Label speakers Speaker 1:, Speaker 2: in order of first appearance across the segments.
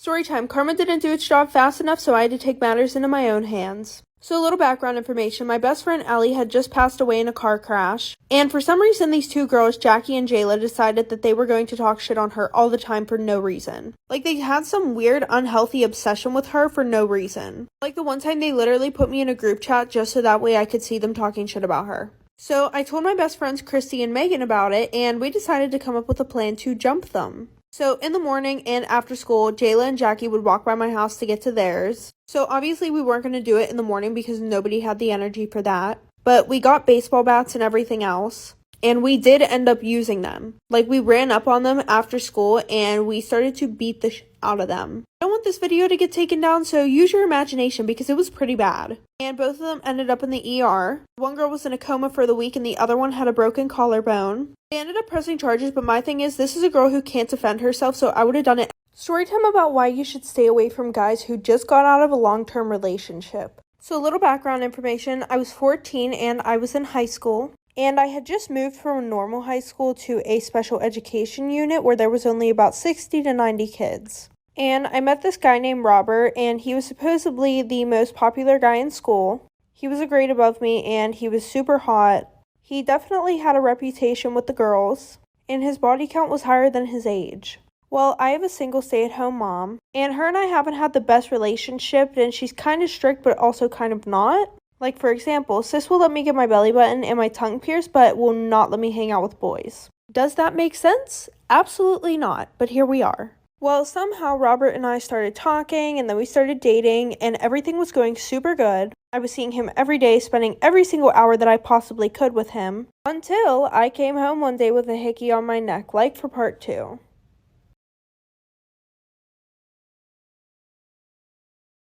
Speaker 1: Storytime. Karma didn't do its job fast enough, so I had to take matters into my own hands. So a little background information. My best friend Ellie had just passed away in a car crash. And for some reason, these two girls, Jackie and Jayla, decided that they were going to talk shit on her all the time for no reason. Like, they had some weird, unhealthy obsession with her for no reason. Like, the one time they literally put me in a group chat just so that way I could see them talking shit about her. So I told my best friends Christy and Megan about it, and we decided to come up with a plan to jump them. So in the morning and after school, Jayla and Jackie would walk by my house to get to theirs. So obviously we weren't going to do it in the morning because nobody had the energy for that. But we got baseball bats and everything else. And we did end up using them. Like, we ran up on them after school and we started to beat the shit out of them. I don't want this video to get taken down, so use your imagination because it was pretty bad. And both of them ended up in the ER. One girl was in a coma for the week and the other one had a broken collarbone. They ended up pressing charges, but my thing is, this is a girl who can't defend herself, so I would have done it. Storytime about why you should stay away from guys who just got out of a long-term relationship. So a little background information. I was 14 and I was in high school. And I had just moved from a normal high school to a special education unit where there was only about 60 to 90 kids. And I met this guy named Robert, and he was supposedly the most popular guy in school. He was a grade above me, and he was super hot. He definitely had a reputation with the girls, and his body count was higher than his age. Well, I have a single stay-at-home mom, and her and I haven't had the best relationship, and she's kind of strict but also kind of not. Like, for example, sis will let me get my belly button and my tongue pierced, but will not let me hang out with boys. Does that make sense? Absolutely not, but here we are. Well, somehow Robert and I started talking, and then we started dating, and everything was going super good. I was seeing him every day, spending every single hour that I possibly could with him, until I came home one day with a hickey on my neck, like for part 2.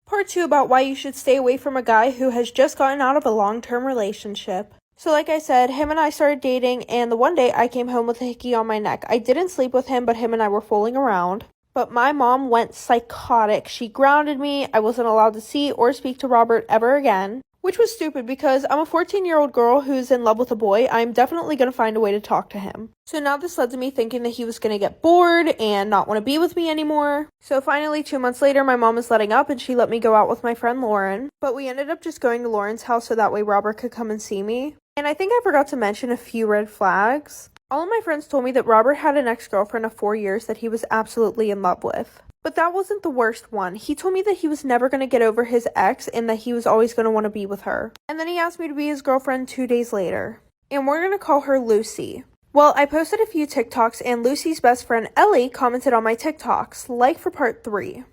Speaker 1: Part 2 about why you should stay away from a guy who has just gotten out of a long-term relationship. So like I said, him and I started dating, and the one day I came home with a hickey on my neck. I didn't sleep with him, but him and I were fooling around. But my mom went psychotic. She grounded me. I wasn't allowed to see or speak to Robert ever again. Which was stupid because I'm a 14-year-old girl who's in love with a boy. I'm definitely going to find a way to talk to him. So now this led to me thinking that he was going to get bored and not want to be with me anymore. So finally, 2 months later, my mom was letting up and she let me go out with my friend Lauren. But we ended up just going to Lauren's house so that way Robert could come and see me. And I think I forgot to mention a few red flags. All of my friends told me that Robert had an ex-girlfriend of 4 years that he was absolutely in love with. But that wasn't the worst one. He told me that he was never going to get over his ex and that he was always going to want to be with her. And then he asked me to be his girlfriend 2 days later. And we're going to call her Lucy. Well, I posted a few TikToks and Lucy's best friend Ellie commented on my TikToks, like for part 3.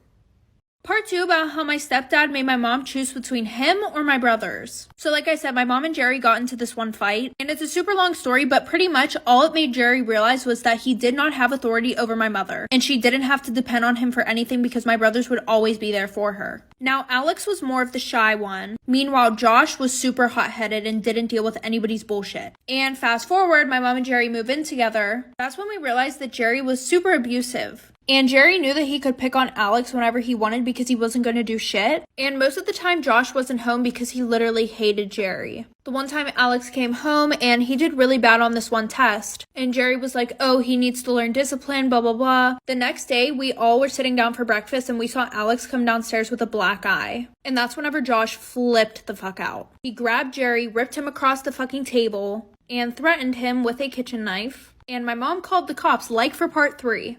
Speaker 1: Part 2 about how my stepdad made my mom choose between him or my brothers. So like I said, my mom and Jerry got into this one fight, and it's a super long story, but pretty much all it made Jerry realize was that he did not have authority over my mother, and she didn't have to depend on him for anything because my brothers would always be there for her. Now, Alex was more of the shy one. Meanwhile, Josh was super hot-headed and didn't deal with anybody's bullshit. And fast forward, my mom and Jerry move in together. That's when we realized that Jerry was super abusive. And Jerry knew that he could pick on Alex whenever he wanted because he wasn't going to do shit. And most of the time, Josh wasn't home because he literally hated Jerry. The one time Alex came home and he did really bad on this one test. And Jerry was like, oh, he needs to learn discipline, blah, blah, blah. The next day, we all were sitting down for breakfast and we saw Alex come downstairs with a black eye. And that's whenever Josh flipped the fuck out. He grabbed Jerry, ripped him across the fucking table, and threatened him with a kitchen knife. And my mom called the cops, like for part 3.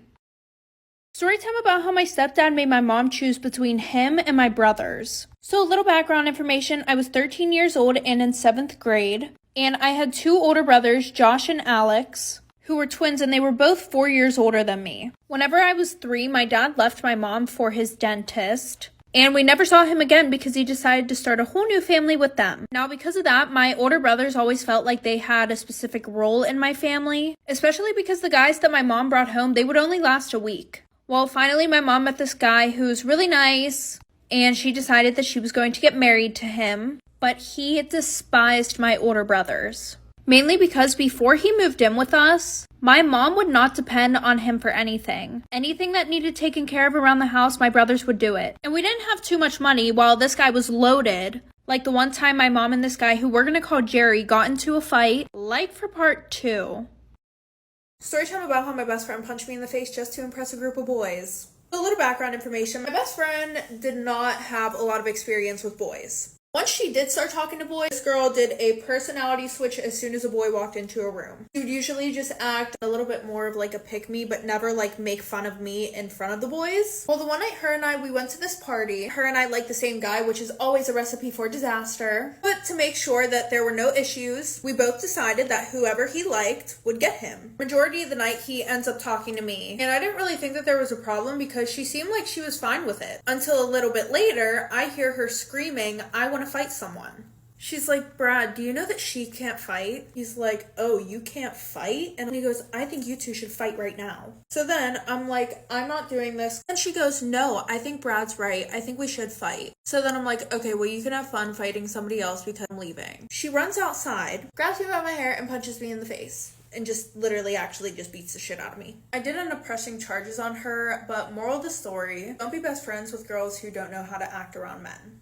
Speaker 1: Storytime about how my stepdad made my mom choose between him and my brothers. So a little background information, I was 13 years old and in 7th grade, and I had 2 older brothers, Josh and Alex, who were twins, and they were both 4 years older than me. Whenever I was 3, my dad left my mom for his dentist, and we never saw him again because he decided to start a whole new family with them. Now, because of that, my older brothers always felt like they had a specific role in my family, especially because the guys that my mom brought home, they would only last a week. Well, finally, my mom met this guy who's really nice, and she decided that she was going to get married to him, but he despised my older brothers. Mainly because before he moved in with us, my mom would not depend on him for anything. Anything that needed taken care of around the house, my brothers would do it. And we didn't have too much money while this guy was loaded. Like the one time my mom and this guy, who we're going to call Jerry, got into a fight, like for part 2. Storytime about how my best friend punched me in the face just to impress a group of boys. A little background information. My best friend did not have a lot of experience with boys. Once she did start talking to boys, this girl did a personality switch as soon as a boy walked into a room. She would usually just act a little bit more of like a pick-me, but never like make fun of me in front of the boys. Well, the one night we went to this party. Her and I liked the same guy, which is always a recipe for disaster. But to make sure that there were no issues, we both decided that whoever he liked would get him. Majority of the night, he ends up talking to me. And I didn't really think that there was a problem because she seemed like she was fine with it. Until a little bit later, I hear her screaming, "I want to fight someone." She's like, "Brad, do you know that she can't fight?" He's like, "Oh, you can't fight?" And he goes, "I think you two should fight right now." So then I'm like, "I'm not doing this." And she goes, "No, I think Brad's right. I think we should fight." So then I'm like, "Okay, well, you can have fun fighting somebody else because I'm leaving." She runs outside, grabs me by my hair, and punches me in the face. And just literally actually just beats the shit out of me. I did end up pressing charges on her, but moral of the story, don't be best friends with girls who don't know how to act around men.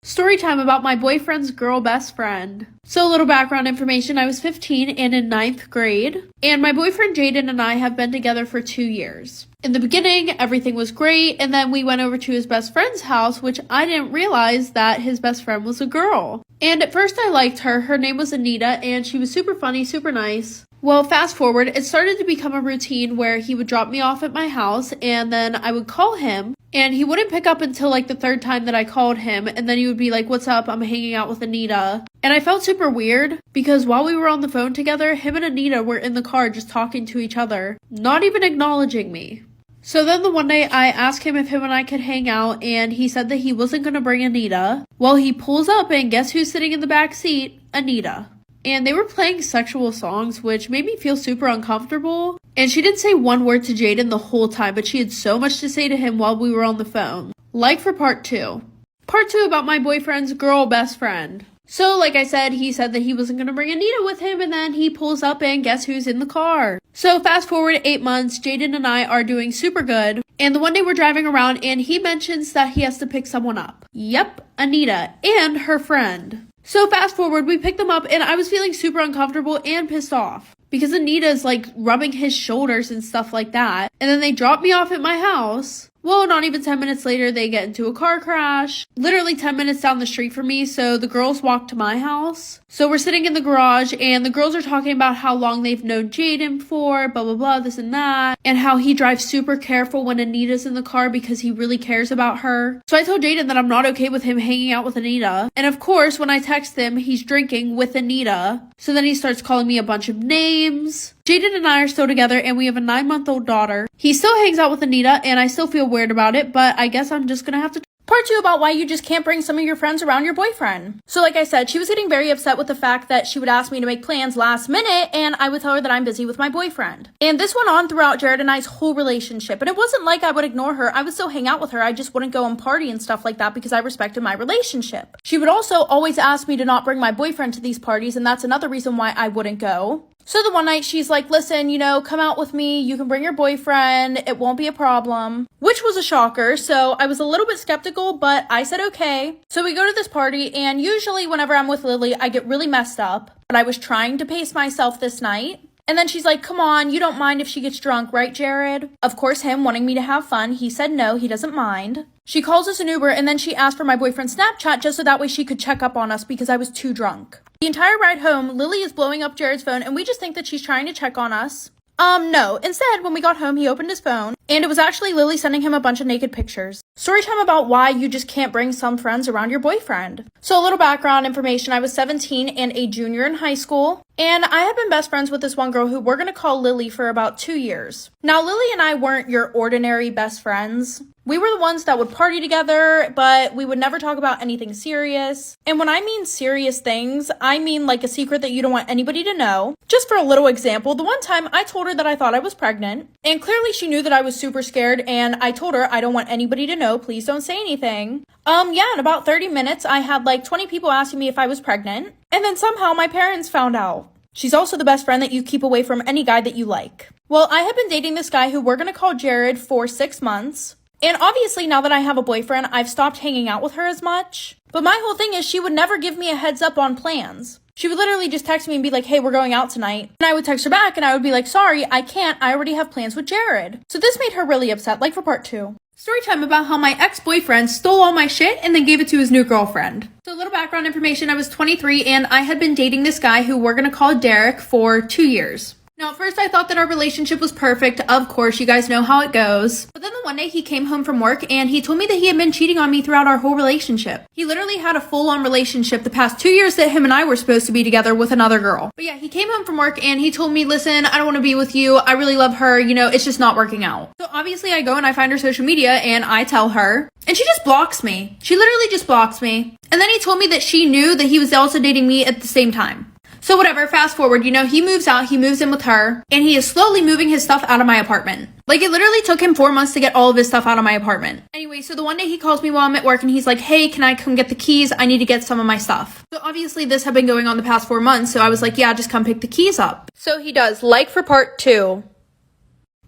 Speaker 2: Story time about my boyfriend's girl best friend. So a little background information, I was 15 and in 9th grade, and my boyfriend Jaden and I have been together for 2 years. In the beginning, everything was great, and then we went over to his best friend's house, which I didn't realize that his best friend was a girl. And at first I liked her. Her name was Anita, and she was super funny, super nice. Well, fast forward, it started to become a routine where he would drop me off at my house, and then I would call him, and he wouldn't pick up until like the 3rd time that I called him, and then he would be like, "What's up? I'm hanging out with Anita." And I felt super weird because while we were on the phone together, him and Anita were in the car just talking to each other, not even acknowledging me. So then the one day I asked him if him and I could hang out, and he said that he wasn't going to bring Anita. Well, he pulls up, and guess who's sitting in the back seat? Anita. And they were playing sexual songs, which made me feel super uncomfortable. And she didn't say one word to Jaden the whole time, but she had so much to say to him while we were on the phone. Like for part 2. Part 2 about my boyfriend's girl best friend. So, like I said, he said that he wasn't going to bring Anita with him, and then he pulls up, and guess who's in the car? So, fast forward 8 months, Jaden and I are doing super good. And the one day we're driving around, and he mentions that he has to pick someone up. Yep, Anita, and her friend. So fast forward, we picked them up, and I was feeling super uncomfortable and pissed off because Anita's like rubbing his shoulders and stuff like that. And then they dropped me off at my house. Well, not even 10 minutes later, they get into a car crash. Literally 10 minutes down the street from me, so the girls walk to my house. So we're sitting in the garage, and the girls are talking about how long they've known Jaden for, blah, blah, blah, this and that, and how he drives super careful when Anita's in the car because he really cares about her. So I told Jaden that I'm not okay with him hanging out with Anita. And of course, when I text him, he's drinking with Anita. So then he starts calling me a bunch of names. Jaden and I are still together, and we have a 9-month-old daughter. He still hangs out with Anita, and I still feel weird about it, but I guess I'm just gonna have to.
Speaker 1: Part 2 about why you just can't bring some of your friends around your boyfriend. So like I said, she was getting very upset with the fact that she would ask me to make plans last minute, and I would tell her that I'm busy with my boyfriend. And this went on throughout Jared and I's whole relationship. And it wasn't like I would ignore her. I would still hang out with her. I just wouldn't go and party and stuff like that because I respected my relationship. She would also always ask me to not bring my boyfriend to these parties, and that's another reason why I wouldn't go. So the one night she's like, "Listen, come out with me. You can bring your boyfriend. It won't be a problem," which was a shocker. So I was a little bit skeptical, but I said, okay. So we go to this party, and usually whenever I'm with Lily, I get really messed up, but I was trying to pace myself this night. And then she's like, "Come on, you don't mind if she gets drunk, right, Jared?" Of course, him wanting me to have fun, he said no, he doesn't mind. She calls us an Uber, and then she asked for my boyfriend's Snapchat just so that way she could check up on us because I was too drunk. The entire ride home, Lily is blowing up Jared's phone, and we just think that she's trying to check on us. No. Instead, when we got home, he opened his phone, and it was actually Lily sending him a bunch of naked pictures. Story time about why you just can't bring some friends around your boyfriend. So a little background information, I was 17 and a junior in high school, and I had been best friends with this one girl who we're going to call Lily for about 2 years. Now, Lily and I weren't your ordinary best friends. We were the ones that would party together, but we would never talk about anything serious. And when I mean serious things, I mean like a secret that you don't want anybody to know. Just for a little example, the one time I told her that I thought I was pregnant, and clearly she knew that I was super scared, and I told her I don't want anybody to know, please don't say anything. In about 30 minutes, I had like 20 people asking me if I was pregnant, and then somehow my parents found out. She's also the best friend that you keep away from any guy that you like. Well, I have been dating this guy who we're gonna call Jared for 6 months. And obviously, now that I have a boyfriend, I've stopped hanging out with her as much. But my whole thing is she would never give me a heads up on plans.
Speaker 2: She would literally just text me and be like, hey, we're going out tonight. And I would text her back and I would be like, sorry, I can't. I already have plans with Jared. So this made her really upset, like for part 2. Story time about how my ex-boyfriend stole all my shit and then gave it to his new girlfriend. So a little background information, I was 23 and I had been dating this guy who we're gonna call Derek for 2 years. Now, at first I thought that our relationship was perfect. Of course, you guys know how it goes. But then the one day he came home from work and he told me that he had been cheating on me throughout our whole relationship. He literally had a full-on relationship the past 2 years that him and I were supposed to be together with another girl. But yeah, he came home from work and he told me, listen, I don't want to be with you. I really love her. You know, it's just not working out. So obviously I go and I find her social media and I tell her. And she just blocks me. She literally just blocks me. And then he told me that she knew that he was also dating me at the same time. So whatever, fast forward, you know, he moves out, he moves in with her, and he is slowly moving his stuff out of my apartment. Like, it literally took him 4 months to get all of his stuff out of my apartment. Anyway, so the one day he calls me while I'm at work and he's like, hey, can I come get the keys? I need to get some of my stuff. So obviously this had been going on the past 4 months, so I was like, yeah, just come pick the keys up. So he does, like for part 2.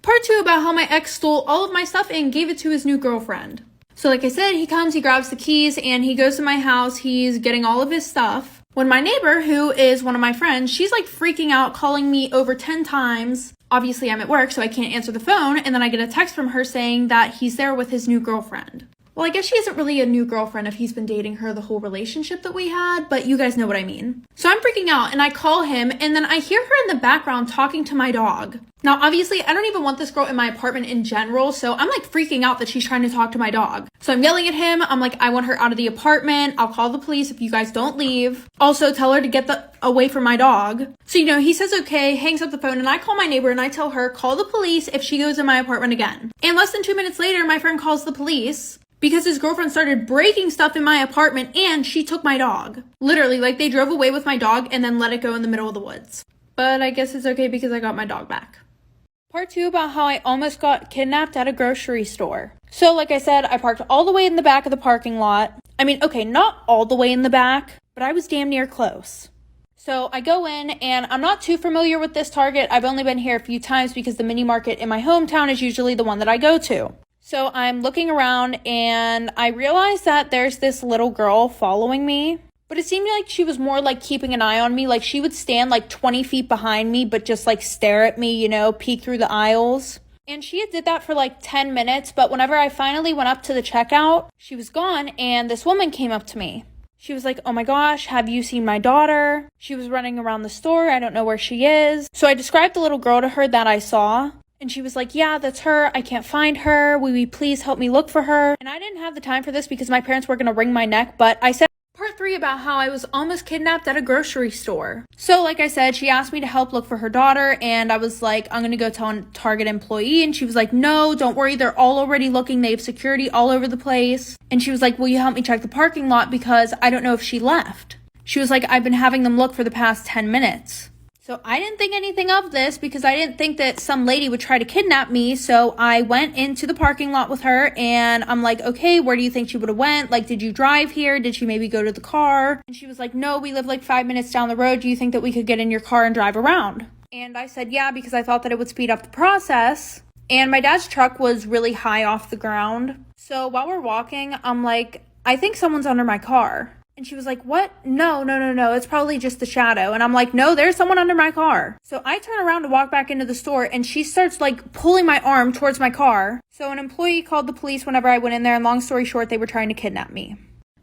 Speaker 2: Part 2 about how my ex stole all of my stuff and gave it to his new girlfriend. So like I said, he comes, he grabs the keys, and he goes to my house, he's getting all of his stuff. When my neighbor, who is one of my friends, she's like freaking out, calling me over 10 times. Obviously, I'm at work, so I can't answer the phone. And then I get a text from her saying that he's there with his new girlfriend. Well, I guess she isn't really a new girlfriend if he's been dating her the whole relationship that we had, but you guys know what I mean. So I'm freaking out and I call him and then I hear her in the background talking to my dog. Now, obviously, I don't even want this girl in my apartment in general, so I'm like freaking out that she's trying to talk to my dog. So I'm yelling at him. I'm like, I want her out of the apartment. I'll call the police if you guys don't leave. Also, tell her to get away from my dog. So, you know, he says okay, hangs up the phone, and I call my neighbor and I tell her, call the police if she goes in my apartment again. And less than 2 minutes later, my friend calls the police because his girlfriend started breaking stuff in my apartment and she took my dog. Literally, like they drove away with my dog and then let it go in the middle of the woods. But I guess it's okay because I got my dog back. Part 2 about how I almost got kidnapped at a grocery store. So like I said, I parked all the way in the back of the parking lot. I mean, okay, not all the way in the back, but I was damn near close. So I go in and I'm not too familiar with this Target. I've only been here a few times because the mini market in my hometown is usually the one that I go to. So I'm looking around and I realize that there's this little girl following me. But it seemed like she was more like keeping an eye on me. Like she would stand like 20 feet behind me, but just like stare at me, you know, peek through the aisles. And she did that for like 10 minutes. But whenever I finally went up to the checkout, she was gone. And this woman came up to me. She was like, oh my gosh, have you seen my daughter? She was running around the store. I don't know where she is. So I described the little girl to her that I saw. And she was like, yeah, that's her. I can't find her. Will you please help me look for her? And I didn't have the time for this because my parents were going to wring my neck. But I said, Part 3 about how I was almost kidnapped at a grocery store. So like I said, she asked me to help look for her daughter and I was like, I'm gonna go tell a Target employee, and she was like, no, don't worry, they're all already looking, they have security all over the place. And she was like, will you help me check the parking lot because I don't know if she left. She was like, I've been having them look for the past 10 minutes. So I didn't think anything of this because I didn't think that some lady would try to kidnap me. So I went into the parking lot with her and I'm like, okay, where do you think she would have went? Like, did you drive here? Did she maybe go to the car? And she was like, no, we live like 5 minutes down the road. Do you think that we could get in your car and drive around? And I said, yeah, because I thought that it would speed up the process. And my dad's truck was really high off the ground. So while we're walking, I'm like, I think someone's under my car. And she was like, what? No, it's probably just the shadow. And I'm like, no, there's someone under my car. So I turn around to walk back into the store and she starts like pulling my arm towards my car. So an employee called the police whenever I went in there, and long story short, they were trying to kidnap me.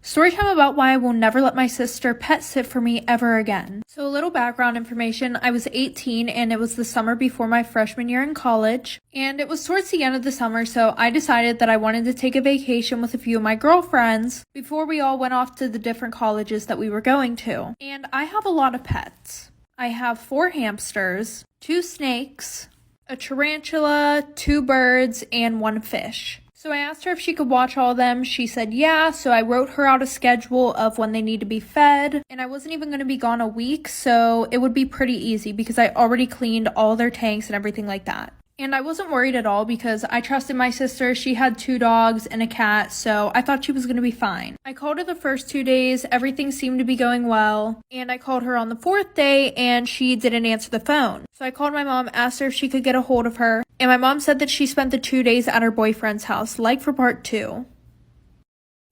Speaker 2: Storytime about why I will never let my sister pet sit for me ever again. So a little background information, I was 18 and it was the summer before my freshman year in college. And it was towards the end of the summer, so I decided that I wanted to take a vacation with a few of my girlfriends before we all went off to the different colleges that we were going to. And I have a lot of pets. I have 4 hamsters, 2 snakes, a tarantula, 2 birds, and 1 fish. So I asked her if she could watch all of them. She said yeah, so I wrote her out a schedule of when they need to be fed. And I wasn't even going to be gone a week, so it would be pretty easy because I already cleaned all their tanks and everything like that. And I wasn't worried at all because I trusted my sister. She had 2 dogs and a cat, so I thought she was going to be fine. I called her the first 2 days. Everything seemed to be going well. And I called her on the 4th day and she didn't answer the phone. So I called my mom, asked her if she could get a hold of her. And my mom said that she spent the 2 days at her boyfriend's house, like for part 2.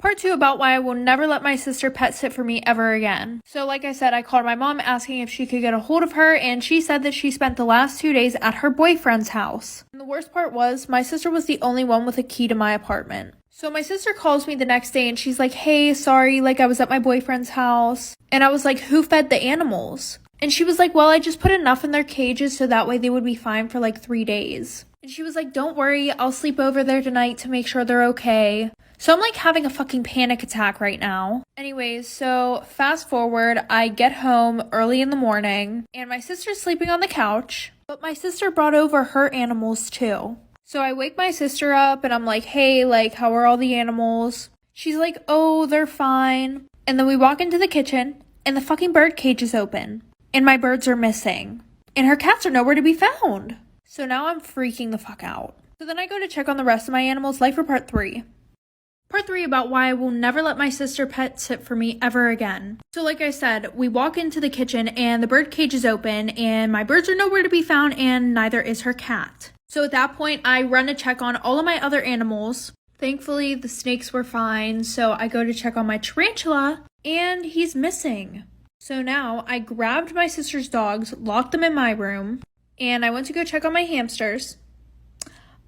Speaker 2: Part 2 about why I will never let my sister pet sit for me ever again. So like I said, I called my mom asking if she could get a hold of her, and she said that she spent the last 2 days at her boyfriend's house. And the worst part was, my sister was the only one with a key to my apartment. So my sister calls me the next day and she's like, hey, sorry, like I was at my boyfriend's house. And I was like, who fed the animals? And she was like, well, I just put enough in their cages so that way they would be fine for like 3 days. And she was like, don't worry, I'll sleep over there tonight to make sure they're okay. So I'm like having a fucking panic attack right now. Anyways, so fast forward, I get home early in the morning and my sister's sleeping on the couch, but my sister brought over her animals too. So I wake my sister up and I'm like, hey, like, how are all the animals? She's like, oh, they're fine. And then we walk into the kitchen and the fucking bird cage is open and my birds are missing and her cats are nowhere to be found. So now I'm freaking the fuck out. So then I go to check on the rest of my animals, like for part 3. Part 3 about why I will never let my sister pet sit for me ever again. So like I said, we walk into the kitchen and the bird cage is open and my birds are nowhere to be found and neither is her cat. So at that point, I run to check on all of my other animals. Thankfully, the snakes were fine, so I go to check on my tarantula and he's missing. So now I grabbed my sister's dogs, locked them in my room, and I went to go check on my hamsters.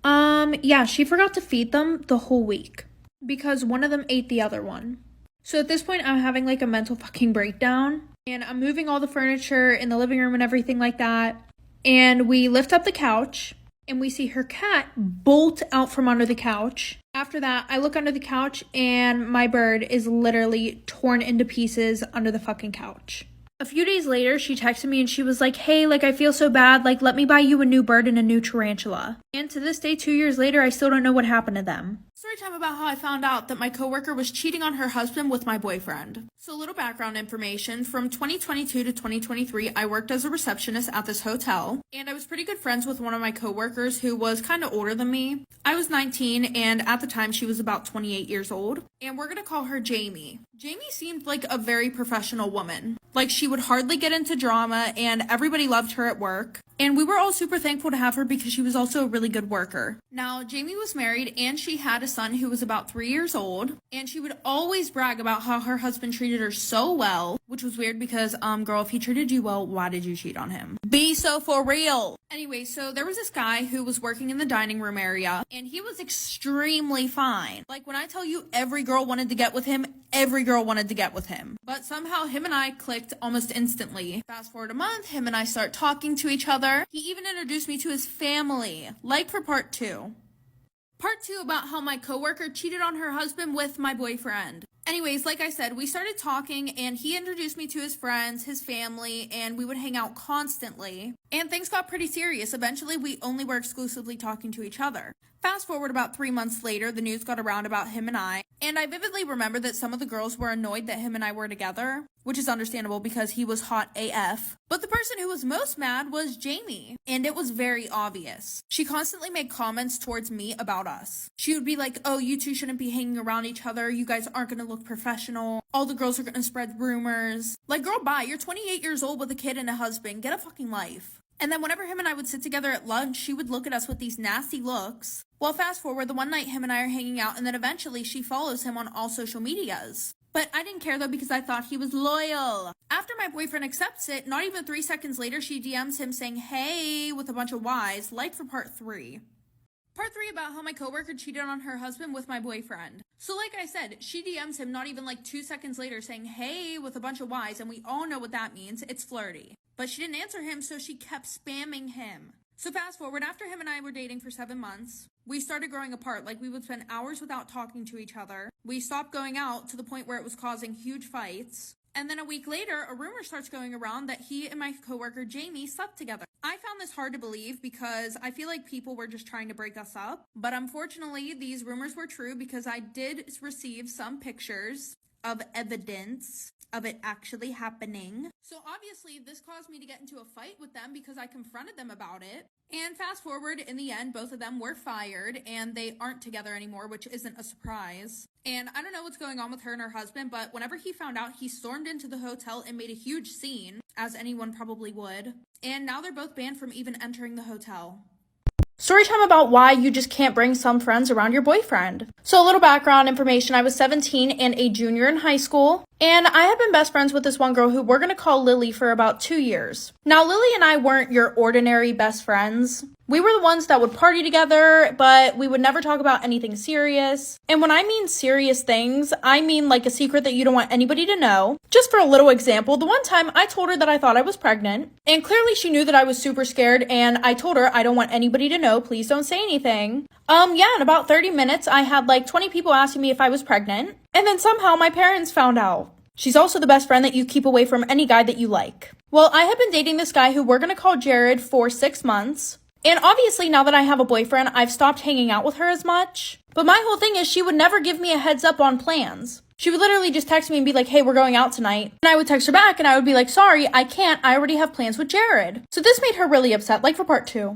Speaker 2: Yeah, she forgot to feed them the whole week because one of them ate the other one. So at this point, I'm having like a mental fucking breakdown and I'm moving all the furniture in the living room and everything like that. And we lift up the couch and we see her cat bolt out from under the couch. After that, I look under the couch and my bird is literally torn into pieces under the fucking couch. A few days later, she texted me and she was like, hey, like, I feel so bad. Like, let me buy you a new bird and a new tarantula. And to this day, 2 years later, I still don't know what happened to them. Story time about how I found out that my coworker was cheating on her husband with my boyfriend. So a little background information. From 2022 to 2023, I worked as a receptionist at this hotel. And I was pretty good friends with one of my coworkers who was kind of older than me. I was 19 and at the time she was about 28 years old. And we're going to call her Jamie. Jamie seemed like a very professional woman. Like, she would hardly get into drama and everybody loved her at work. And we were all super thankful to have her because she was also a really good worker. Now, Jamie was married and she had a son who was about 3 years old. And she would always brag about how her husband treated her so well, which was weird because, girl, if he treated you well, why did you cheat on him? Be so for real. Anyway, so there was this guy who was working in the dining room area and he was extremely fine. Like, when I tell you every girl wanted to get with him, every girl wanted to get with him. But somehow him and I clicked almost instantly. Fast forward a month, him and I start talking to each other. He even introduced me to his family, like for part 2. Part 2 about how my coworker cheated on her husband with my boyfriend. Anyways, like I said, we started talking and he introduced me to his friends, his family, and we would hang out constantly. And things got pretty serious. Eventually, we only were exclusively talking to each other. Fast forward about 3 months later, the news got around about him and I vividly remember that some of the girls were annoyed that him and I were together, which is understandable because he was hot AF. But the person who was most mad was Jamie, and it was very obvious. She constantly made comments towards me about us. She would be like, oh, you two shouldn't be hanging around each other, you guys aren't gonna look professional, all the girls are gonna spread rumors. Like, girl, bye, you're 28 years old with a kid and a husband, get a fucking life. And then whenever him and I would sit together at lunch, she would look at us with these nasty looks. Well, fast forward, the one night him and I are hanging out, and then eventually she follows him on all social medias. But I didn't care though because I thought he was loyal. After my boyfriend accepts it, not even 3 seconds later, she DMs him saying, hey, with a bunch of Ys, like for part 3. Part 3 about how my coworker cheated on her husband with my boyfriend. So like I said, she DMs him not even like 2 seconds later saying, hey, with a bunch of Ys, and we all know what that means. It's flirty. But she didn't answer him, so she kept spamming him. So fast forward, after him and I were dating for 7 months, we started growing apart. Like, we would spend hours without talking to each other. We stopped going out to the point where it was causing huge fights. And then a week later, a rumor starts going around that he and my coworker Jamie slept together. I found this hard to believe because I feel like people were just trying to break us up. But unfortunately, these rumors were true because I did receive some pictures of evidence of it actually happening. So obviously this caused me to get into a fight with them because I confronted them about it. And fast forward, in the end, both of them were fired and they aren't together anymore, which isn't a surprise. And I don't know what's going on with her and her husband, but whenever he found out, he stormed into the hotel and made a huge scene, as anyone probably would. And now they're both banned from even entering the hotel.
Speaker 1: Story time about why you just can't bring some friends around your boyfriend. So a little background information, I was 17 and a junior in high school, and I had been best friends with this one girl who we're gonna call Lily for about 2 years. Now Lily and I weren't your ordinary best friends. We were the ones that would party together, but we would never talk about anything serious. And when I mean serious things, I mean like a secret that you don't want anybody to know. Just for a little example, the one time I told her that I thought I was pregnant, and clearly she knew that I was super scared, and I told her I don't want anybody to know, please don't say anything. In about 30 minutes, I had like 20 people asking me if I was pregnant, and then somehow my parents found out. She's also the best friend that you keep away from any guy that you like. Well, I have been dating this guy who we're gonna call Jared for 6 months. And obviously now that I have a boyfriend, I've stopped hanging out with her as much. But my whole thing is she would never give me a heads up on plans. She would literally just text me and be like, hey, we're going out tonight. And I would text her back and I would be like, sorry, I can't. I already have plans with Jared. So this made her really upset, like for part 2.